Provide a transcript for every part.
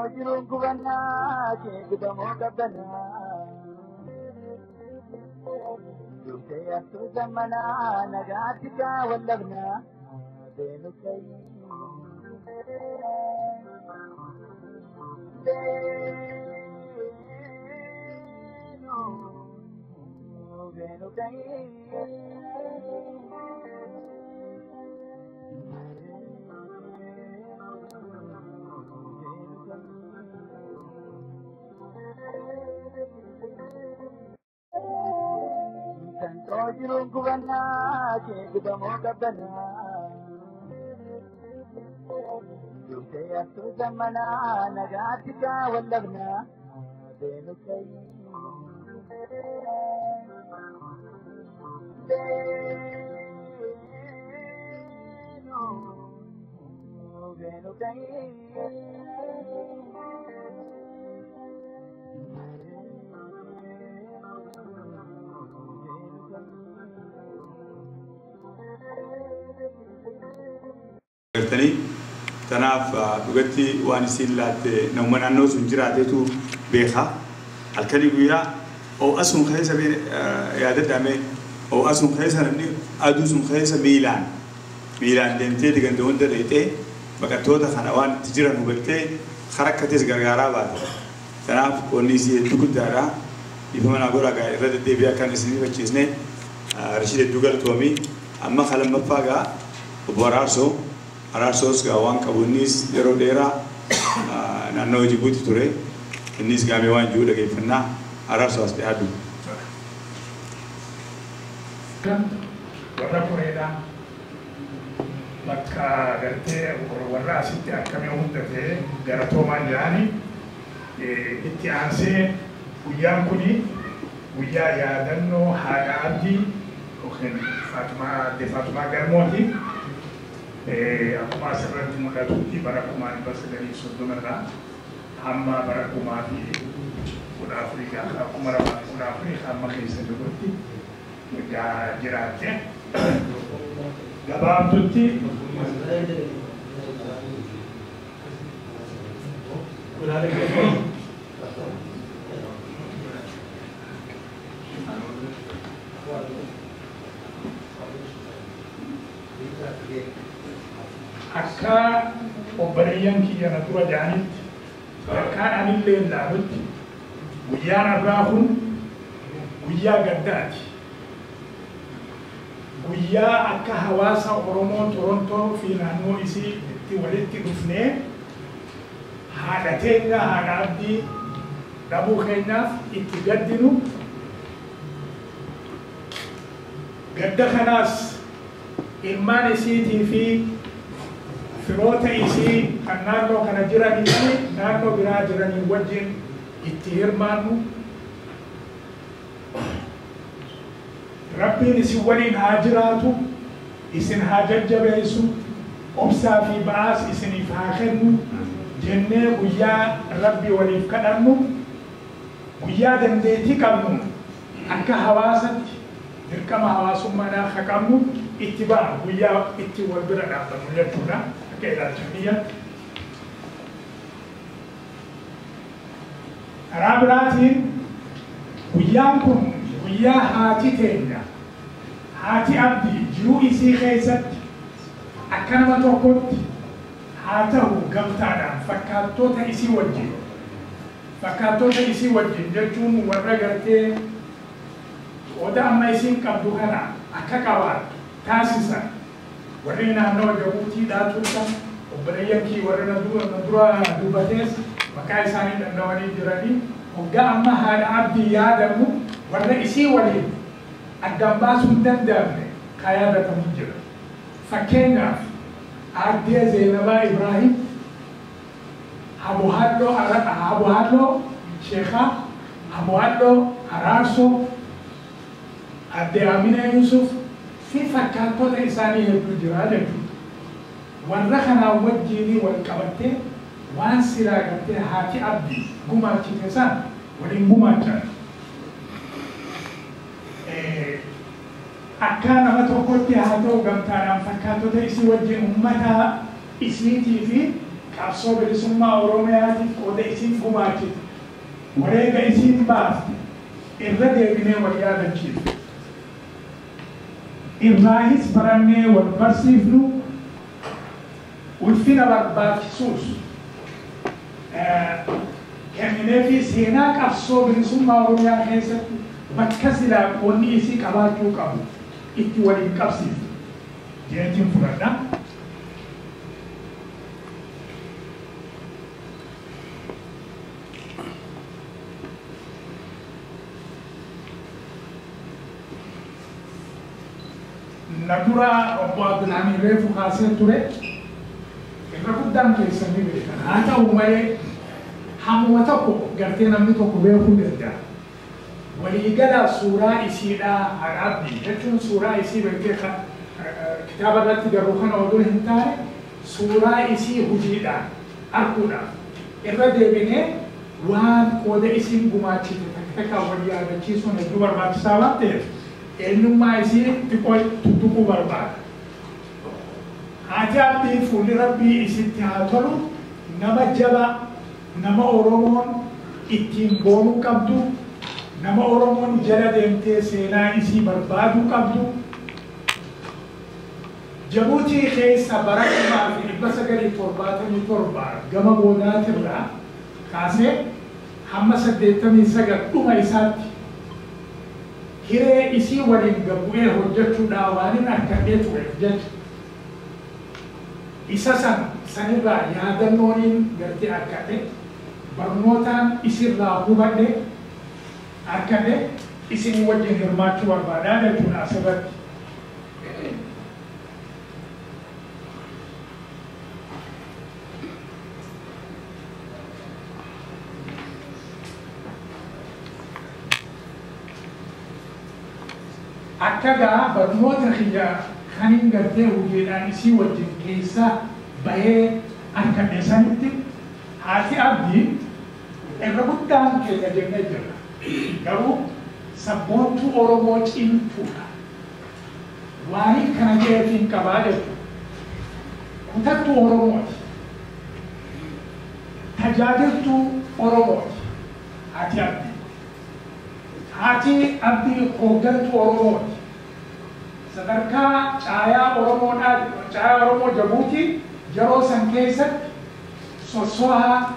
Tantojirun kubana kekudamo kabana Yukaya suzamana nagatika wallabna Venukai Venukai Tantojirun kubana kekudamo kabana Yukaya suzamana nagatika wallabna Venukai قلتني تناف بقتي وانسين لات نومنا نوز ونجراتيتو بيخا الكلي ويا أو أسم خيسة بين يا دامي أو أسم خيسة نبني أدوسم خيسة ميلان دمتي تكن دون دريتي بكتودا خنوان تجرا نبلتي خركتيس غرغارا بعد تناف ونيسي تقول دارا يفهمنا أقول أقول رد دبيا كان يسني بتشيزني رشيد دوغل تومي أما خلنا مفاجأ وبرارسو Arasos gawang kabunis jero dera nano Djibouti ture nis game wan juda ke fenna arasos de adu warra poreda makka garte warra asitti akkame hundate garato manjani itti anse guyyan kuni guyya yaadanno haadha abdi oken Fatuma Garmoti akkuma asirratti mul'atutti bara 1930 hamma bara 2014 akkuma 2014 hamma keessa jirutti jiraatte gabaabdutti akka obboleeyyan kiyya na dura jaanitti akkaan anillee laalutti guyyaan irraa kun guyyaa gaddaati. Guyyaa akka hawaasa Oromoo Torontoo fi naannoo isii itti walitti dhufnee haadha teenya haadha abdii dhabuu keenyaaf itti gaddinu gadda kanaas ilmaan isiitii fi firoota isii kan naannoo kana jiranii fi naannoo biraa jiranii wajjin itti hirmaannu Rabbiin isin waliin haa jiraatu isin haa jajjabeessu obsaa fi ba'aas isiniif haa kennu jennee guyyaa Rabbi waliif kadhannu guyyaa dandeettii qabnu akka hawaasatti dirqama hawaasummaadhaa akka qabnu itti ba'a guyyaa itti wal bira dhaabbannu jechuudha akka ilaalcha biyyatti. Karaa biraatiin guyyaan kun guyyaa haati teenya haati abdii jiruu isii keessatti akka nama tokkotti haa ta'u gamtaadhaan fakkaattoota isii wajjin jechuun warra gartee oda amma isiin qabdu kana akka qabaattu taasisan warri naannoo Jabuutiidhaa turtan obboleeyyan kii warri na dura dubbatees maqaa isaanii danda'anii jiranii hoggaa amma haadha abdii yaadamu warra isii waliin addaan baasuu hin danda'amne kan yaadatamu jira. Fakkeenyaaf addee Zeenabaa Ibraahim Habuhalloo Sheekhaa Habuhalloo Araarsoo addee Aminaa Yusuf fi fakkaattoota isaanii hedduu jira jechuudha. Warra kanaan wajjiinii wal qabattee waan silaa gartee haati abdii gumaachite san waliin gumaachan. Akka nama tokkotti haa ta'u gamtaadhaan fakkaattoota isii wajjin uummata isiitii fi qabsoo bilisummaa Oromiyaatiif qooda isin gumaachite wareega isin baafte irra deebinee wal yaadachiifne. Irraahis barannee wal barsiifnu ulfina barbaachisuus kenninee fi seenaa qabsoo bilisummaa Oromiyaa keessatti bakka silaa qoonni isii qabaachuu qabu itti waliin qabsiifne jeetiin fudhadha. Natura Obbo Abdulhamid reefu kaasee ture irra guddaan keessanii beekan. Haa ta'u malee hammuma tokko gartee namni tokko beekuu danda'a. Waliigala suuraa isiidhaa Harabdi jechuun suuraa isii beekee kitaaba irratti garuu kana odoo hin taane suuraa isii hojiidhaan arguudhaan irra deebinee waan qooda isiin gumaachite takka wal yaadachiisuun hedduu barbaachisaa waan ta'eef eenyummaa isii xiqqoo tuttuquu barbaada. Haati Abdii fuulli Rabbii isitti haa tolu, nama jabaa, nama Oromoon ittiin boonuu qabdu, nama Oromoon jala deemtee seenaa isii barbaaduu qabdu. Jabuutii keessa bara 1977 gama boodaatirraa kaasee hamma 89 dhuma isaatti hiree isii waliin gabbu'ee hojjechuudhaan waan hin argadhee ture jecha. Isa sanirraa yaadannooniin gartee argadhe, barnootaan isirraa hubadhe argadhe isin wajjin hirmaachuu barbaadaa jechuudha asirratti. Akka gaa barnoota kiyyaa kan hin gartee hojiidhaan isii wajjin keessa bahee argadhe sanitti haati Abdii irra guddaan keenya jennee jirra. Garuu sabboontuu Oromoo cimtuudha. Waan kana jeetiin qabaa jechuudha. Kutattuu Oromooti. Tajaajiltuu Oromooti. Haati Abdii. Haati Abdii hooggantuu Oromooti. Sadarkaa caayaa Oromoo Jabuutii yeroo san keessatti sosso'aa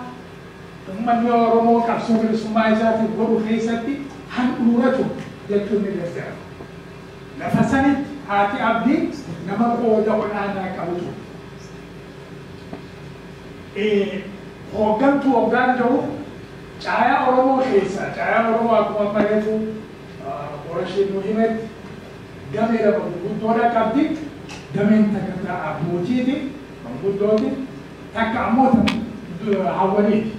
uummanni Oromoo qabsoo bilisummaa isaatiif godhu keessatti handhuuratu jechuun ni danda'ama. Lafa sanitti haati Abdii nama qooda olaanaa qabdu. Hooggantuu hoggaan jiru caayaa Oromoo keessaa caayaa Oromoo akkuma bareedu qorashee nu himetti damee lama gurguddoodha qabdi. Dameen takka abbootiiti, gurguddooti, takka ammoo hawwaniiti.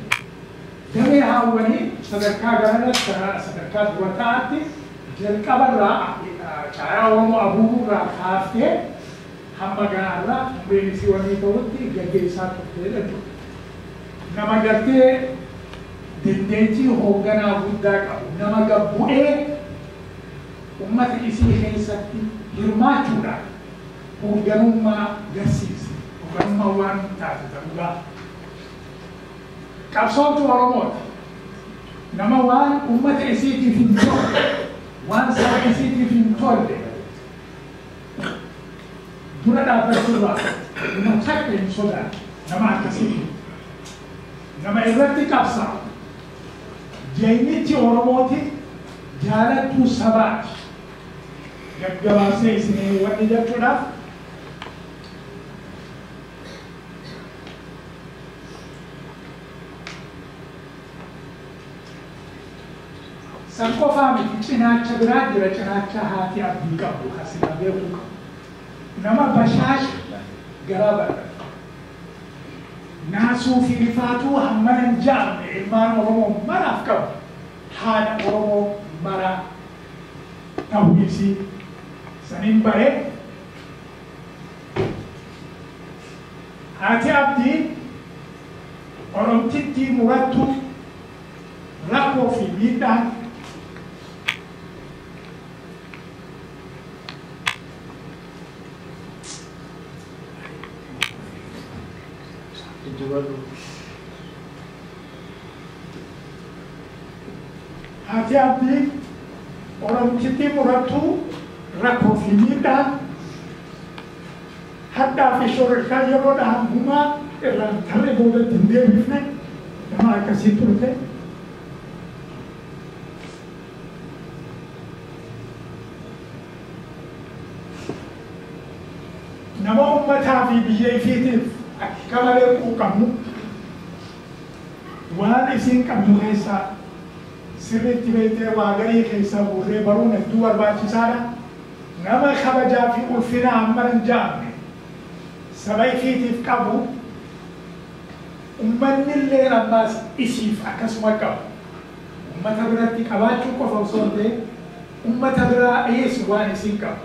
Damee hawwanii sadarkaa garanatti sadarkaa dubartaatti jalqabarraa caayaa Oromoo abuurraa kaaftee hamma gaarraa umriin isii wanii ta'utti gaggeessaa turtee jechuudha. Nama gartee dandeettii hoogganaa guddaa qabu, nama gabbu'ee ummata isii keessatti hirmaachuudhaan hoogganummaa garsiise. Hoogganummaa waan taate ta'uudha. Qabsoomtuu Oromooti. Nama waan ummata isiitiif hin tolle, waan saba isiitiif hin tolle dura dhaabbachuudhaan nama takka hin sodaanne nama akkasii. Nama irratti qabsaa'u. Jeenyichi Oromooti jaalattuu sabaati. Gaggabaasee isinii wanni jechuudhaaf san qofaa miti cinaacha biraa jira. Cinaacha haati Abdii qabdu asirraa beekuu qabu. Nama bashaasha garaa bal'atu. Naasuu fi rifaatuu hammana hin jaamne ilmaan Oromoo maraaf qabu. Haadha Oromoo maraa ta'uu isii saniin baree haati Abdii Oromtittii murattu rakkoo fi miidhaan dubadhu. Hati abdi orang kita muratu rakyat ini dah hadda fi syurga yeroda huma elan thale boda tinde bifne nama kasi turte nama ummata fi biyai fitif kamale ku kamu wan isin kamu kaisa sirritti bete wagari kaisa burre baruna duwar bachisara nama khabaja fi ulfina amran jami سبعي في تفكابو ومن اللي رباس إسيف أكسما كاب وما تبرا تكاباتشو كفوصون دي وما تبرا أي سوان إسيكاب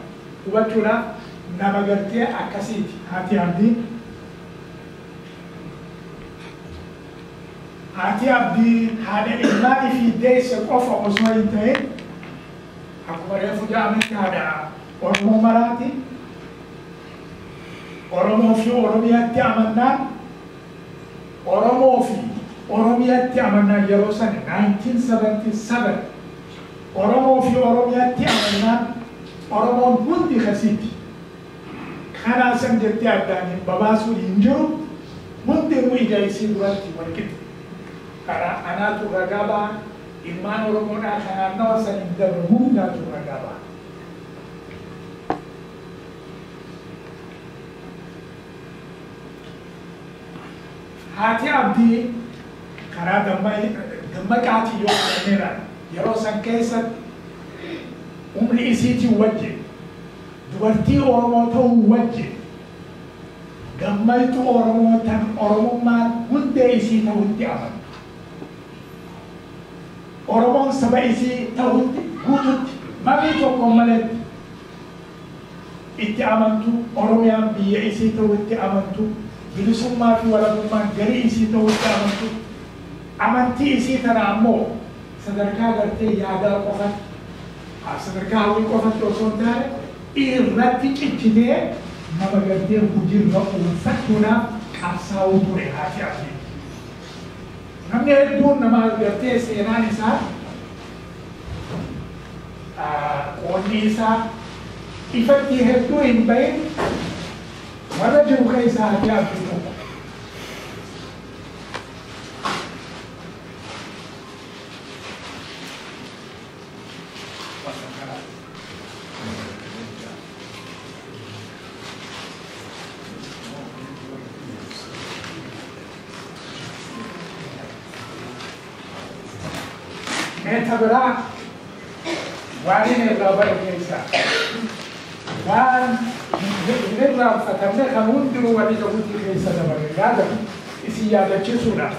وبتورا نبغرتي أكسيتي هاتي عبدي هذا إجمالي في ديس الأوفا أسمع إنتهي أكبر يفجأ من هذا أرمو مراتي Oromo fi Oromiyatti amanna Oromo fi Oromiyatti amanna yeroo san 1977 Oromo fi Oromiyatti amanna Oromoon hundi khasiti kana san jetti addani babaasu hinjiru hundi mu ijaisi duratti walqixxe kara anatu ragaba ilmaan Oromoodhaa kana nawa san hindabre hundaatu ragaba hati abdi kara dammaqaati yoo kenneera yeroo san keessa umri isiiti wajje dubartii Oromoo ta'uu wajje gammaytu Oromoo tan Oromummaan hundee isii ta'utti aman Oromoon saba isii ta'utti guututti mamii tokko maletti itti amantu Oromiyaan biyya isii ta'utti amantu bilisummaa fi walabummaan garii isii ta'utti amantu amantii isii tana ammoo sadarkaa gartee yaadaa qofatti sadarkaa hawwii qofatti osoo hin taane irratti cichitee nama gartee hojiirra oolfachuudhaaf qabsaa'uu ture haati abdii. Namni hedduun nama gartee seenaan isaa qoonni isaa ifatti hedduu hin bahin warra jiru keessa haati abdii tokko. Metabra wani ne rabar keisa wan ne rab fatamne khamun duru wani jabuti keisa da bargada isi ya da chisuna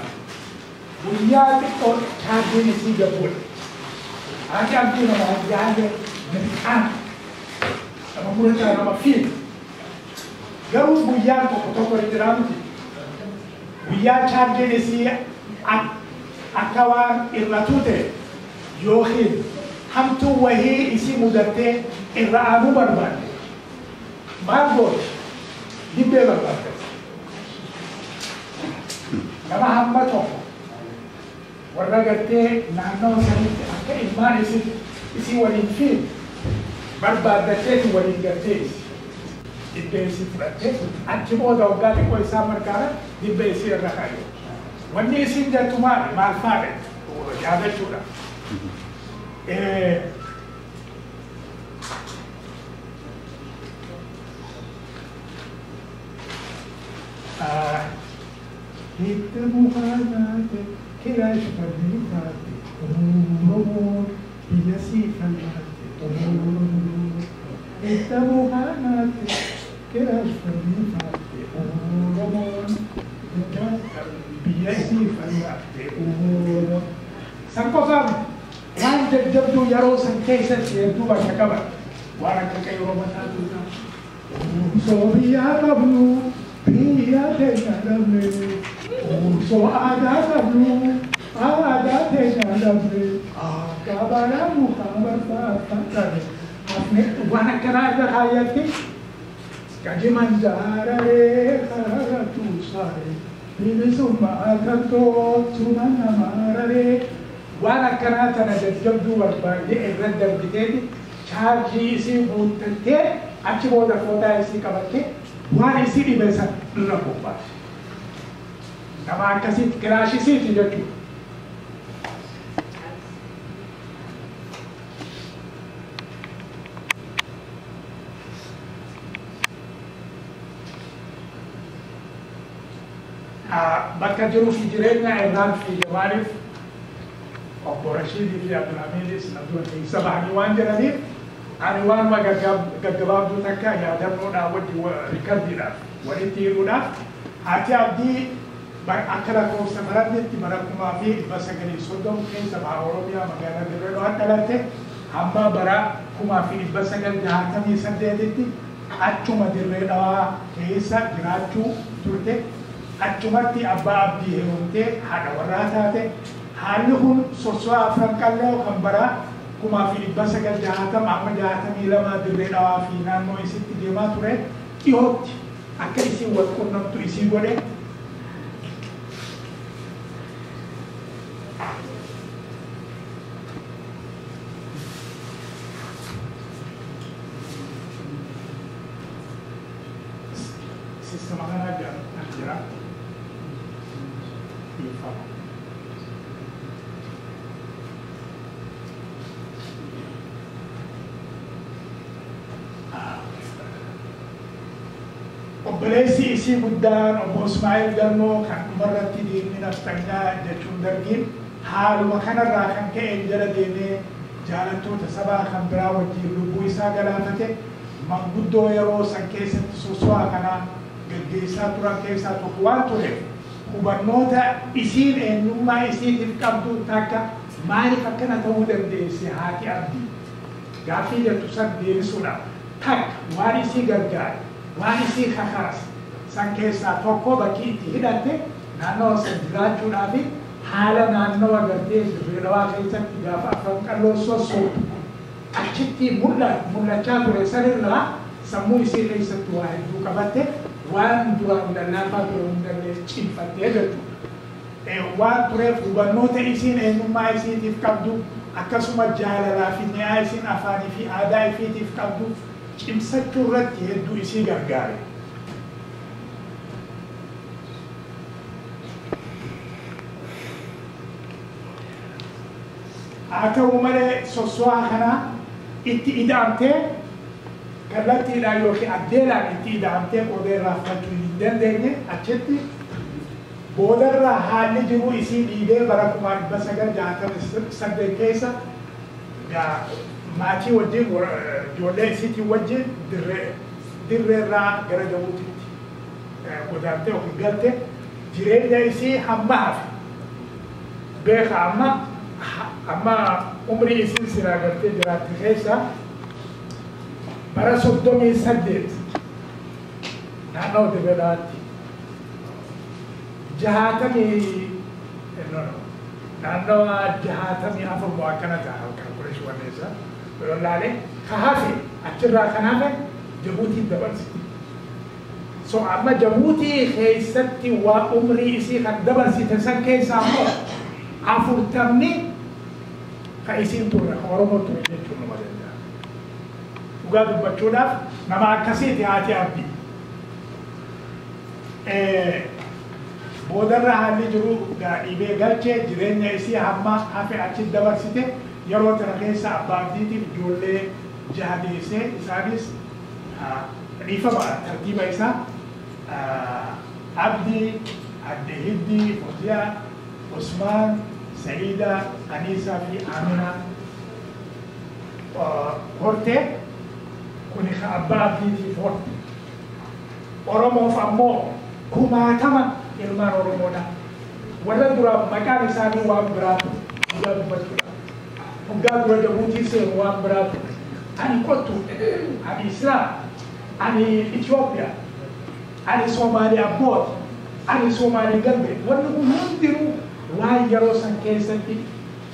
bunya ko tadi ni si gabul ati amti na mahajane an ama murata na mafil garu bunya ko to ridiramti bunya tadi ni si akawan irratute يوخيل همتو وهي اسي مدرتين الرعانو بربان ماربوش دبي بربان كما همتو ورقتين نعنو سنين أكا إلمان اسي ولين بربان دتين ولين قرتين دبي اسي فرتين أنتمو دوغاني كوي سامر كارا دبي اسي الرخايو واني اسي جاتو ماري مع الفارد وجابة شورا Kita muhammad kirash padhati umur biasi falati kita muhammad kirash padhati umur biasi falati umur sangkosan wan jabdu yaro san kaisa yabdu ba shakaba wara kai romata tuta sobiya qablu biya te kadamne so ada qablu ada te kadamne akabara muhammad fatane apne wana kana da hayati kaji manjara re kharatu sare bilisummaa kan tolchuma nama raree waan akkanaa tana jajjabduu barbaadee irra darbiteeti chaarjii isii guuttattee achi booda foodaa isii qabattee waan isii dhibe san irra bobbaase. Nama akkasitti kiraashisiiti jechuudha. Bakka jiruu fi jireenya irraan fi maaliif obbo Rashiidii fi Abdulhamiidis na dura keessa bahanii waan jiraniif ani waanuma gaggabaabduu takka yaadannoodhaan wajji rikardiidhaaf walitti hiruudhaaf ati abdii akka lakkoofsa barattetti bara 1930 keessa baha Oromiyaa magaalaa Dirree Dhawaa dhalatte hamma bara 1968tti achuma Dirree Dhawaa keessa jiraachuu turte. Achumatti abbaa abdii heerumtee haadha warraa taate haalli kun sossoa afran qal'oo kan bara 1960 amma 62 Dirree Dhawaa fi naannoo isitti deemaa ture dhiyootti akka isiin wal qunnamtu isii godhe. Sistema kanaa jira. Obboleessi isii guddaan obbo Ismaa'eel Garnoo kan dhumarratti diinni naftanyaa jechuun dargiin haaluma kanarraa kan ka'e jala deemee jaalattoota sabaa kan biraa wajjin lubbuu isaa galaafate manguddoo yeroo san keessatti soso'aa kanaa gaggeessaa turan keessaa tokko waan tureef hubannoota isiin eenyummaa isiitiif qabdu takka maaliif akkana ta'uu dandeesse haati abdii gaaffii jettu san deebisuudhaaf takka waan isii gargaare waan isii kakaase san keessaa tokko bakki itti hidhatte naannoo san jiraachuudhaaf haala naannoo agartee Dirree Dhawaa keessatti gaafa afran qalloo sossootu achitti mul'achaa ture sanirraa sammuu isii keessatti waa hedduu qabatte waan duraan lallaafaa ture hundallee cimfattee jechuudha. Waan tureef hubannoota isiin eenyummaa isiitiif qabdu akkasuma jaalalaa fi mi'aa isiin afaanii fi aadaa isiitiif qabdu cimsachuu irratti hedduu isii gargaare. Haa ta'u malee sosso'aa kanaa itti ida'amtee kallattiidhaan yookiin addeedhaan itti ida'amtee qoodeerraa fudhachuu hin dandeenye achitti boodarraa haalli jiruu isii dhiibee bara 1968 keessa maatii wajjin ijoollee isiitii wajjin dirreerraa gara Jabuutiitti godaantee yookiin galte jireenya isii hamma hafe beeka amma umrii isii siraa galtee jiraatte keessa bara 38 naannoo Dirree Dhawaatti naannoo 64 akkana ta'a kalkuleeshin wanneessa yoo laale ka hafe achirraa kan hafe Jabuutiin dabarsiti. So amma Jabuutii keessatti waa umrii isii kan dabarsite san keessaa immoo 40 ka isiin turre Oromoo ture jechuun nama danda'a. Dhugaa dubbachuudhaaf nama akkasiiti haati abdii. Boodarra haalli jiru dhiibee galchee jireenya isii hamma hafe achi dabarsite yeroo tana keessa abbaa abdiitiif ijoollee 6 deessee isaanis dhiifama tartiiba isaa Abdii, Adde Hiddii, Fawziyaa, Usmaan, Sa'iida, Aniisaa fi Amina hortee kuni abbaa abdiitiif horte. Oromoof ammoo 60 ilmaan Oromoodha. Warra dura maqaan isaanii waan biraatu dhugaa dubbachuudha. Hoggaa dura Jabuutii seenu waan biraatu. Ani qottu, ani Islaam, ani Itoophiyaa, ani Somaalii abbooti, ani Somaalii galbe. Wanni kun hundinuu waan yeroo san keessatti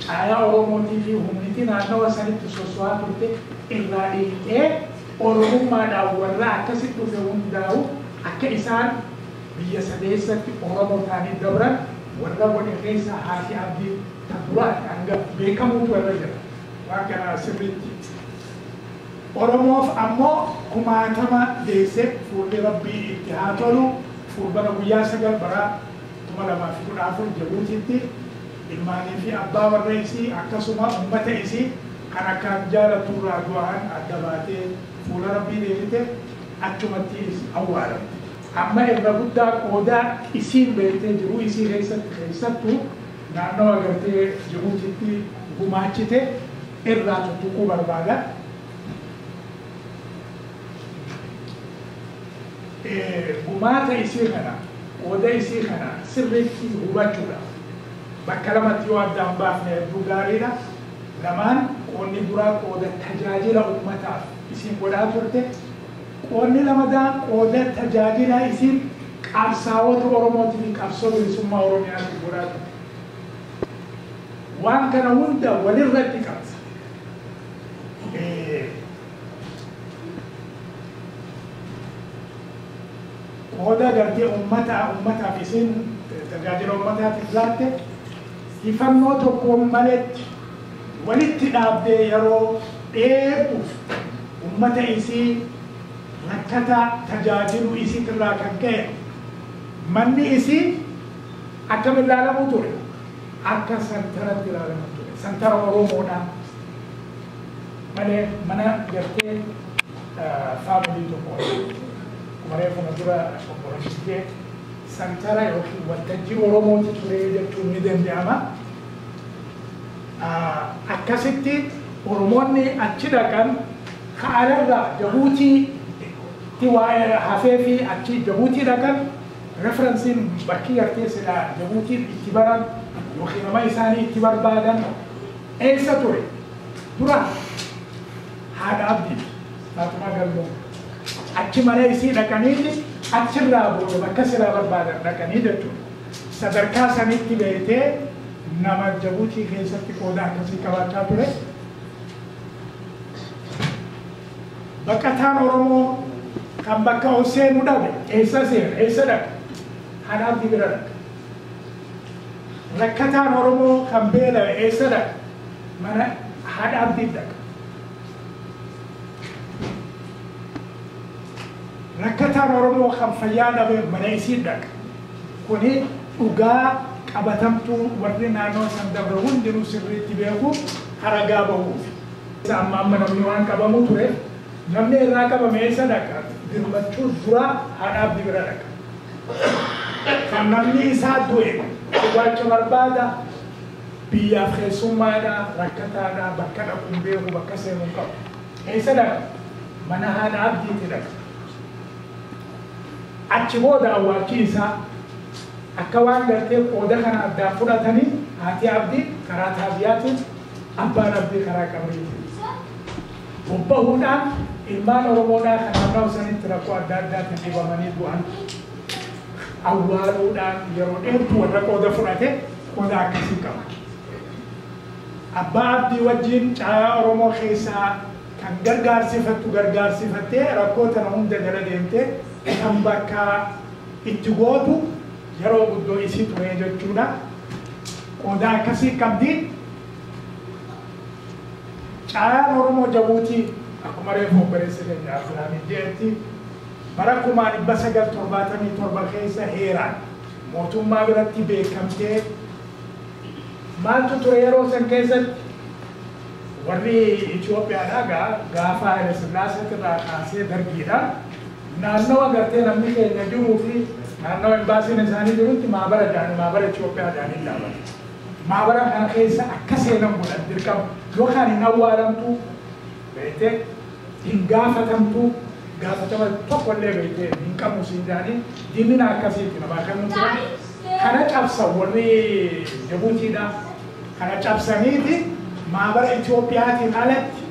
caayaa Oromootii fi humnitii naannawa sanitti soso'aa turte irraa dhiitee Oromummaadhaan warra akkasitti dhufe hundaa'u akka isaan biyya sadeessatti Oromoo ta'anii dabran warra wani keessa haati abdii tabburaati hanga beekamuutu irra jira waan kana sirriitti. Oromoof ammoo kumaatama deesse fuulli rabbii itti haa tolu fuulbara guyyaa 9 bara 2014 Jabuutiitti ilmaanii fi abbaa warra isii akkasuma ummata isii kan akkaan jaalatu irraa du'aan adda baatee fuula rabbii deebite achumatti awwaalamte. Amma irra guddaa qoodaa isiin beektee jiru isii keessattuu naannoo agartee Jabuutiitti gumaachite irraa tuttuquu barbaada. Gumaata isii kana qooda isii kana sirriitti hubachuudha. Bakka lamatti yoo addaan baafne hedduu gaariidha. Lamaan qoonni duraa qooda tajaajila uummataaf isiin godhaa turte. Qoonni lamadaan qooda tajaajila isiin qabsaa'ota Oromootii fi qabsoo bilisummaa Oromiyaatti godhaa turte. Waan kana hunda walirratti qabsa. Qooda gartee uummataaf isiin tajaajila uummataatiif laatte ifannoo tokkoon maletti walitti dhaabdee yeroo dheebuuf uummata isii rakkata tajaajilu isiitirraa kan ka'e manni isii akkam ilaalamu ture akka santaratti ilaalamu ture santara Oromoodhaan malee mana gartee faamilii tokko mareefuma dura obboleessitee santara yookiin waltajjii Oromooti ture jechuun ni danda'ama. Akkasitti Oromoonni achi dhaqan ka'alarraa Jabuutiitti waa'ee hafee fi achi Jabuutii dhaqan referensiin bakki gartee silaa Jabuutiin itti baran yookiin nama isaanii itti barbaadan eessa ture? Dura haadha abdii Faatumaa Galmoo. Achi mana isii dhaqaniiti achirraa booda bakka silaa barbaadan dhaqanii jechuudha. Sadarkaa sanitti beektee nama Jabuutii keessatti qooda akkasii qabaachaa ture. Baqataan Oromoo kan bakka ol seenu dhabe eessa seena eessa dhaqa? Haadha abdii bira dhaqa. Rakkataan Oromoo kan beela'e eessa dhaqa? Mana haadha abdii dhaqa. Rakkataan Oromoo kan fayyaa dhabe mana isii dhaqa. Kuni dhugaa qabatamtuu warri naannoo san dabre hundinuu sirriitti beeku haragaa bahuuf. Amma namni waan qabamu ture namni irraa qabame eessa dhaqa? Dirmachuun dura haadha abdii bira dhaqa. Kan namni isaa du'e dhugacha barbaada biyyaaf keessummaadha rakkataadha bakka dhaquun beeku bakka seenuu qabu. Eessa dhaqa? Mana haadha abdiitti dhaqa. Achi booda awwaalchi isaa akka waan gartee qooda kana addaan fudhatanii haati abdii karaa taabiyaatiin abbaan abdii karaa qabriitiin bobbahuudhaan ilmaan Oromoodhaa kan naannoo sanitti rakkoo adda addaatiin dhibamanii du'an awwaaluudhaan yeroo dheertuu warra qooda fudhate qooda akkasii qaba. Abbaa abdii wajjin caayaa Oromoo keessaa kan gargaarsifattee rakkoo tana hunda jala deemtee kan bakka itti gootu yeroo guddoo isii ture jechuudha. Qooda akkasii qabdi. Caayaan Oromoo Jabuutii akkuma reefu obboleessa keenya Abdulhamid jedhetti bara 1977 keessa heeraan mootummaa biratti beekamtee maaltu ture yeroo san keessatti warri Itoophiyaadhaa gaafa Haile Sillaasee irraa kaasee dargiidhaan naannoo agartee namni keenya jiruu fi naannoo embaasiin isaanii jirutti maabara Itoophiyaa jaanii dhaabate. Maabara kana keessa akka seenan godhan dirqama yookaan hin awwaalamtu beektee hin gaafatamtu gaafatama tokkollee beektee hin qabu siin jaanii dinnina akkasiitti namaa kan nuti kana cabsan warri Jabuutiidha. Kana cabsaniiti maabara Itoophiyaatiin alatti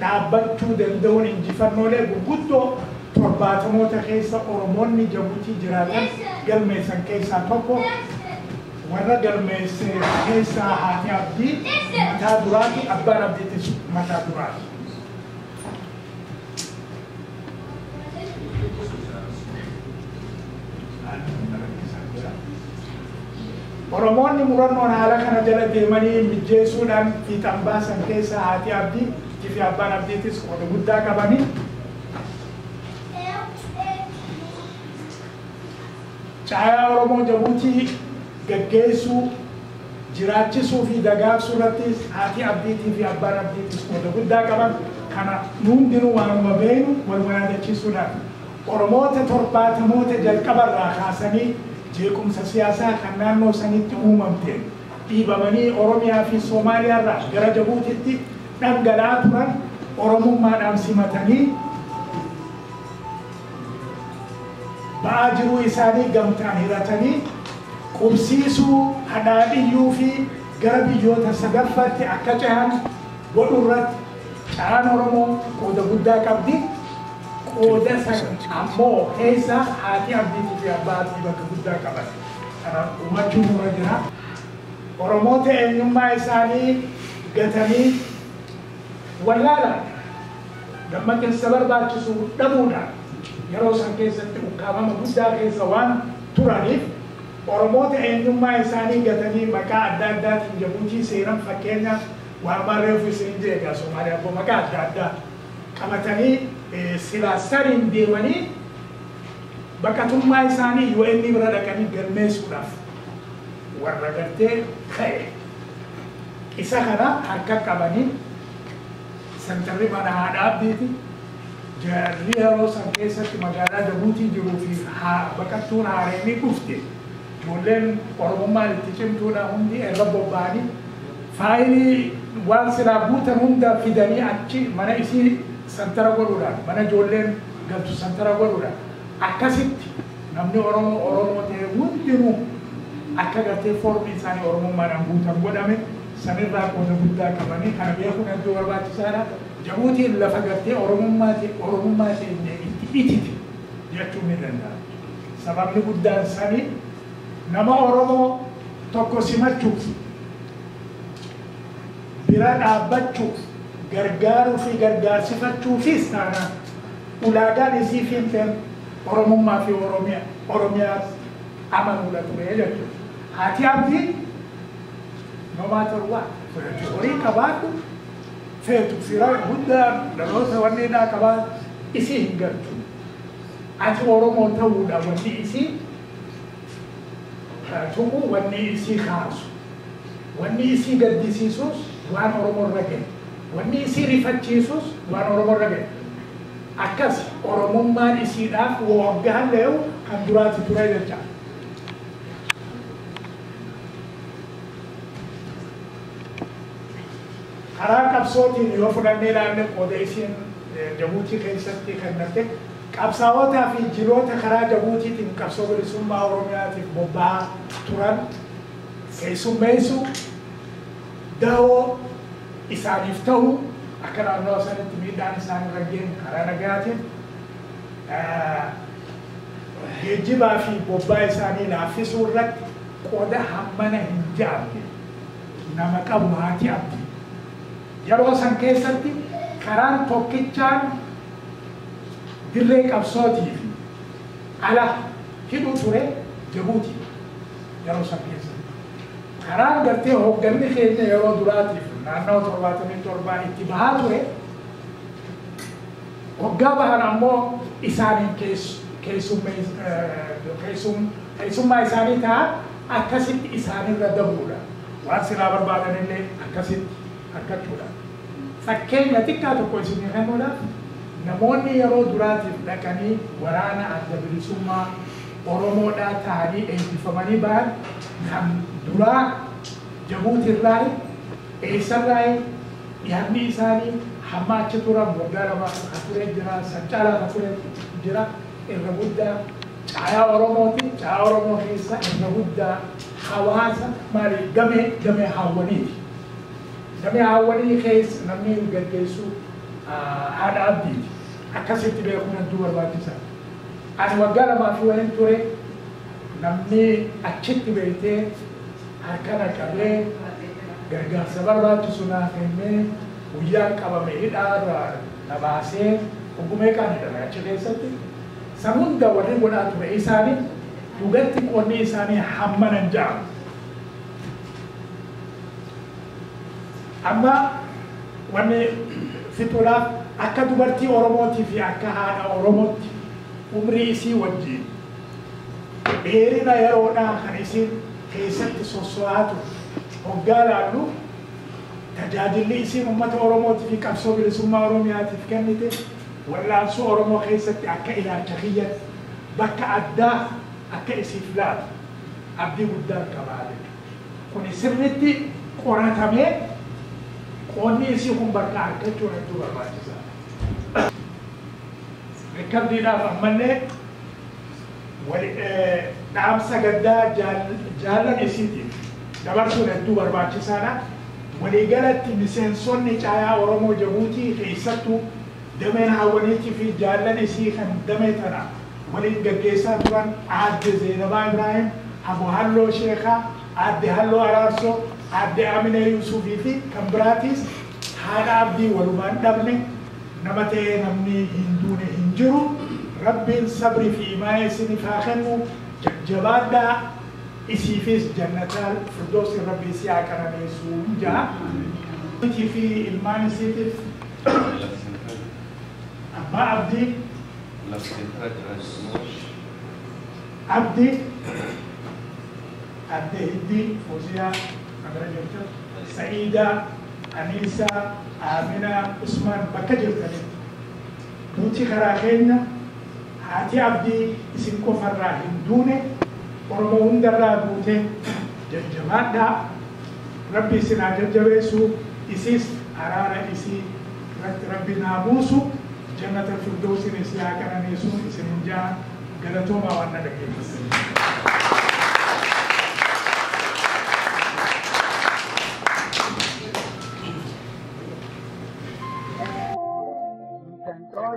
dhaabbachuu danda'uun injifannoolee gurguddoo 70 keessa Oromoonni Jabuutii jiraatan galmeessan keessaa tokko warra galmeesse keessaa haati abdii mataa duraati abbaan abdiitis mataa duraati. Oromoonni murannoon haala kana jala deemanii mijjeessuudhaan fiixan baasan keessa haati abdii fi abbaan abdiitis qooda guddaa qabanii caayaa Oromoo Jabuutii gaggeessuu jiraachisuu fi dagaagsuu irratti haati abdiitii fi abbaan abdiitis qooda guddaa qaban kana hundinuu waanuma beenu wal walaadachiisuudhaan Oromoota torbaatamoota jalqabarraa kaasanii jeequmsa siyaasaa kan naannoo sanitti uumamte dhiibamanii Oromiyaa fi Somaaliyaarraa gara Jabuutitti dhangala'aa turan Oromummaadhaan simatanii ba'aa jiruu isaanii gamtaan hiratanii qubsiisuu hadhaadhiyyuu fi gara biyyoota sadaffaatti akka cehan godhuu irratti caan Oromoo qooda guddaa qabdi. Qooda san ammoo keessa haati abdiitii fi abbaa abdii bakka guddaa qaban. Kanaaf uummachuun nurra jira. Oromoota eenyummaa isaanii gatanii wallaalaan dammaqinsa barbaachisu dhabuudhaan yeroo san keessatti ukkaamama guddaa keessa waan turaniif Oromoota eenyummaa isaanii gatanii maqaa adda addaatiin Jabuutii seenan fakkeenyaaf waan barreeffu isin jeegaa Somaaliyaa maqaa adda addaa qabatanii silaasaniin deemanii baqatummaa isaanii UN bira dhaqanii galmeessuudhaaf warra gartee ka'e. Isa kana harka qabanii santarri mana haadha abdiiti jarri yeroo san keessatti magaalaa Jabuutii jiruu fi baqattuun haareenii dhufte ijoolleen Oromummaan itti cimtuudha hundi irra bobba'anii faayilii waan silaa guutan hunda fidanii achi mana isii santara godhuudhaan mana ijoolleen galtu santara godhuudhaan akkasitti namni Oromoo ta'e hundinuu akka gartee foormii isaanii Oromummaadhaan guutan godhame sanirraa qooda guddaa qabanii kana beekuun hedduu barbaachisaadha. Jabuutiin lafa gartee Oromummaa ta'e itti ititi jechuun ni danda'a. Sababni guddaan sanii nama Oromoo tokko simachuuf bira dhaabbachuuf gargaaruu fi gargaarsifachuufis taanaan ulaagaan isii fiinteen Oromummaa fi Oromiyaa amanuudha ture jechuudha. Haati abdii no matter what horii qabaatu feetu fira guddaa dhaloota wanneedhaa qabaatu isii hin galchu. Ati Oromoo ta'uudha wanni isii tuqu wanni isii kaasu wanni isii gaddisiisus waan Oromoo irra gahe wanni isii rifachiisus waan Oromoo irra gahe akkas Oromummaan isiidhaaf waggaa leewu kan duraati ture jecha. Karaa qabsootiin yoo fudhannee ilaalle qooda isiin Jabuutii keessatti kennatte qabsaa'otaa fi jiroota karaa Jabuutiitiin qabsoo bilisummaa Oromiyaatiif bobba'aa turan keessummeessuu dahoo isaaniif ta'u akka naannoo sanitti miidhaan isaanii raggeen karaa nagaatiin geejjibaa fi bobbaa isaanii laaffisuu irratti qooda hammana hin jaamne nama qabu haati abdii. Yeroo san keessatti karaan tokkichaan dirree qabsootiif ala hidhu ture Jabuutii yeroo san keessatti. Karaan gartee hoogganni keenya yeroo duraatiif naannoo 77 itti bahaa ture waggaa bahan ammoo isaaniin keessummaa isaanii ta'a akkasitti isaanirra dabuudha. Waan silaa barbaadan illee akkasitti argachuudha. Fakkeenya xiqqaa tokko isin kennuudhaaf namoonni yeroo duraatiif dhaqanii waraana adda bilisummaa Oromoodhaa ta'anii eebbifamanii ba'an kan duraa Jabuutirraa eessarraa yaadni isaanii hamma achi turan waggaa lama ture jira sancaalaa ture jira irra guddaa caayaa Oromooti caayaa Oromoo keessa irra guddaa hawaasa maali gamee hawwaniiti. Damee hawwanii keessa namni gaggeessu haadha abdiiti. Akkasitti beekuun hedduu barbaachisaa. Ani waggaa lamaa fi waliin ture namni achitti beektee harkana qabee gargaarsa barbaachisu naa kennee guyyaan qabame hidhaarraa na baasee ogumee qaanidha achi keessatti. San hunda warri godhaa ture isaanii dhugatti qonni isaanii hammanan ja'amu. أما واني في طلاف أكا دبرتي أوروموتي في أكا هانا أوروموتي ومريسي وجي بيرنا يرونا خنيسين كيست سوسواتو وقال عنه تجادل لي اسم أمة أوروموتي في كبسو بالسماء أورومياتي في كنتي ولا أنسو أورومو كيست أكا إلى تخيّت بكا أدى أكا إسفلات أبدي قدام كبالك كوني سرنتي قراتامي قوني إسيهم بكا أكا تورنتو برماتيزا ركب دينا فهمني نعم سجدا جالا إسيتي دبرتو ندو برماتيزانا ولقالت مسنسون نجايا أورومو جبوتي كيستو دمين هاونيتي في جالا إسيخن دميتنا ولين جيسا تران عاد زينبا إبراهيم أبو هلو شيخا عاد هلو أرارسو عاد أمين يوسفي في كمبراتيس هذا عبدي ولمان دبني نمتي نمني هندون هنجرو رب صبري في ما يسني فاخنو جبادا إسيفيس جنة الفردوس ربي سياكنا نيسون جا في الماني سيتف أما عبدي عبدي هدي فوزيا سعيدة أنيسة آمنة عثمان بكجر تاني نوتي خراخينا هاتي عبدي اسم كفر راهن دوني ورمون درا بوتي ججمات دا ربي سنا ججبسو إسيس أرارا إسي ربي ناموسو جنة الفردوس نسيا كان نيسون سنجا غلطوما وانا دكي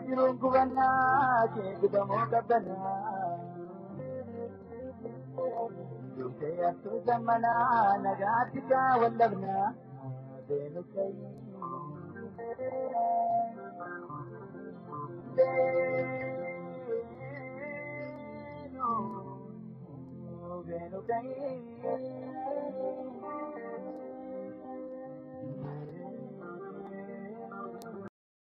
Jirung kubana kita mau kabana Yuke asu zamana nagatika wallabna Benu kai Benu kai